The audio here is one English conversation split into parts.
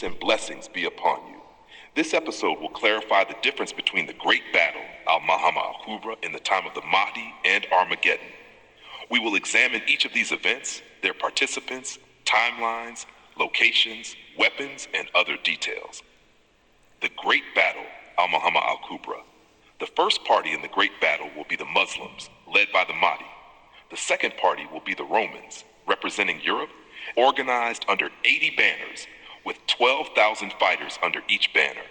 peace and blessings be upon you. This episode will clarify the difference between the great battle, Al-Malhama Al-Kubra, in the time of the Mahdi and Armageddon. We will examine each of these events, their participants, timelines, locations, weapons, and other details. The Great Battle, Al-Malhama Al-Kubra. The first party in the Great Battle will be the Muslims, led by the Mahdi. The second party will be the Romans, representing Europe, organized under 80 banners, with 12,000 fighters under each banner,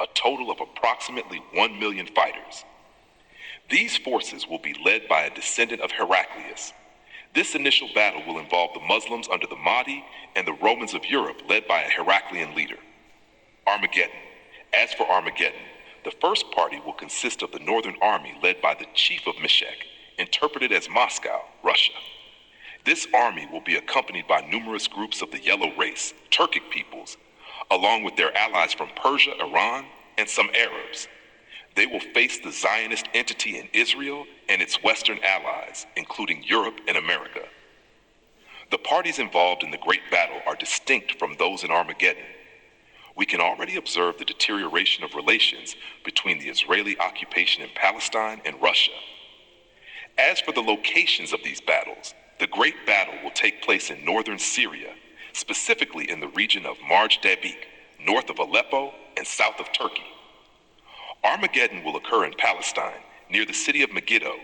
a total of approximately 1 million fighters. These forces will be led by a descendant of Heraclius. This initial battle will involve the Muslims under the Mahdi and the Romans of Europe led by a Heraclian leader. Armageddon. As for Armageddon, the first party will consist of the Northern Army led by the Chief of Meshech, interpreted as Moscow, Russia. This army will be accompanied by numerous groups of the Yellow Race, Turkic peoples, along with their allies from Persia, Iran, and some Arabs. They will face the Zionist entity in Israel and its Western allies, including Europe and America. The parties involved in the Great Battle are distinct from those in Armageddon. We can already observe the deterioration of relations between the Israeli occupation in Palestine and Russia. As for the locations of these battles, the Great Battle will take place in northern Syria, specifically in the region of Marj Dabik, north of Aleppo and south of Turkey. Armageddon will occur in Palestine, near the city of Megiddo,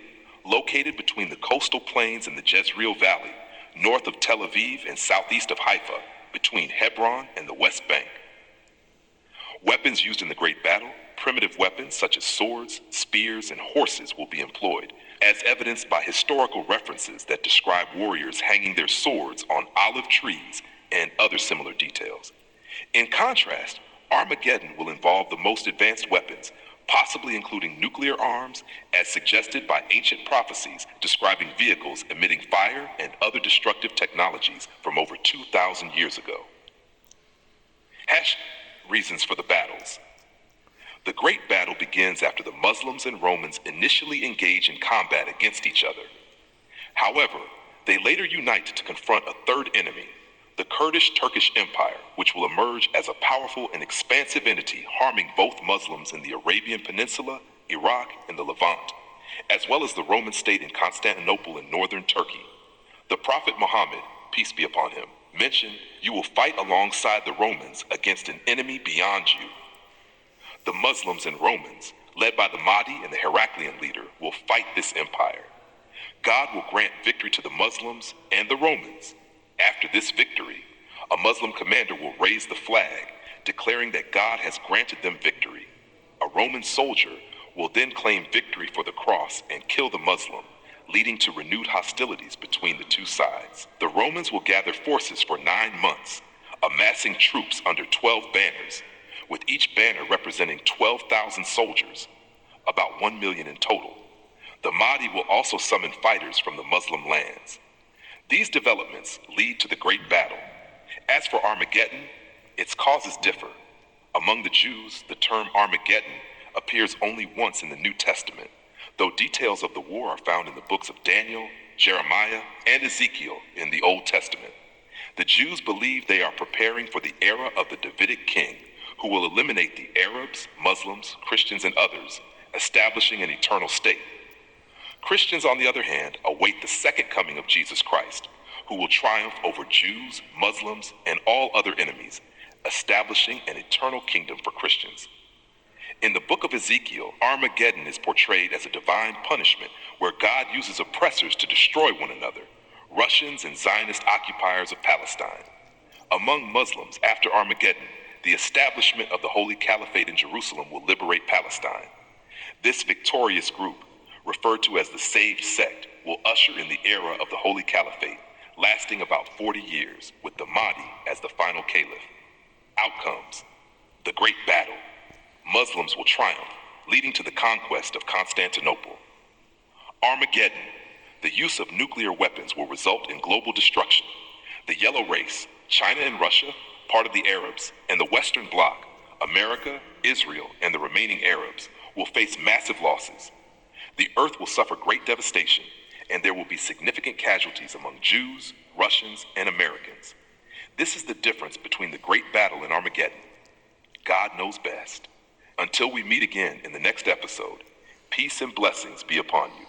located between the coastal plains and the Jezreel Valley, north of Tel Aviv and southeast of Haifa, between Hebron and the West Bank. Weapons used in the Great Battle, primitive weapons such as swords, spears, and horses will be employed, as evidenced by historical references that describe warriors hanging their swords on olive trees and other similar details. In contrast, Armageddon will involve the most advanced weapons, possibly including nuclear arms, as suggested by ancient prophecies describing vehicles emitting fire and other destructive technologies from over 2,000 years ago. Reasons for the battles. The Great Battle begins after the Muslims and Romans initially engage in combat against each other. However, they later unite to confront a third enemy, the Kurdish-Turkish Empire, which will emerge as a powerful and expansive entity harming both Muslims in the Arabian Peninsula, Iraq, and the Levant, as well as the Roman state in Constantinople and northern Turkey. The Prophet Muhammad, peace be upon him, mentioned, "You will fight alongside the Romans against an enemy beyond you." The Muslims and Romans, led by the Mahdi and the Heraclian leader, will fight this empire. God will grant victory to the Muslims and the Romans. After this victory, a Muslim commander will raise the flag, declaring that God has granted them victory. A Roman soldier will then claim victory for the cross and kill the Muslim, leading to renewed hostilities between the two sides. The Romans will gather forces for 9 months, amassing troops under 12 banners, with each banner representing 12,000 soldiers, about 1 million in total. The Mahdi will also summon fighters from the Muslim lands. These developments lead to the Great Battle. As for Armageddon, its causes differ. Among the Jews, the term Armageddon appears only once in the New Testament, though details of the war are found in the books of Daniel, Jeremiah, and Ezekiel in the Old Testament. The Jews believe they are preparing for the era of the Davidic king, who will eliminate the Arabs, Muslims, Christians, and others, establishing an eternal state. Christians, on the other hand, await the second coming of Jesus Christ, who will triumph over Jews, Muslims, and all other enemies, establishing an eternal kingdom for Christians. In the book of Ezekiel, Armageddon is portrayed as a divine punishment where God uses oppressors to destroy one another, Russians and Zionist occupiers of Palestine. Among Muslims, after Armageddon, the establishment of the Holy Caliphate in Jerusalem will liberate Palestine. This victorious group, referred to as the Saved Sect, will usher in the era of the Holy Caliphate, lasting about 40 years, with the Mahdi as the final caliph. Outcomes: the Great Battle. Muslims will triumph, leading to the conquest of Constantinople. Armageddon. The use of nuclear weapons will result in global destruction. The Yellow Race, China and Russia, part of the Arabs, and the Western Bloc, America, Israel, and the remaining Arabs, will face massive losses. The earth will suffer great devastation, and there will be significant casualties among Jews, Russians, and Americans. This is the difference between the great battle in Armageddon. God knows best. Until we meet again in the next episode, peace and blessings be upon you.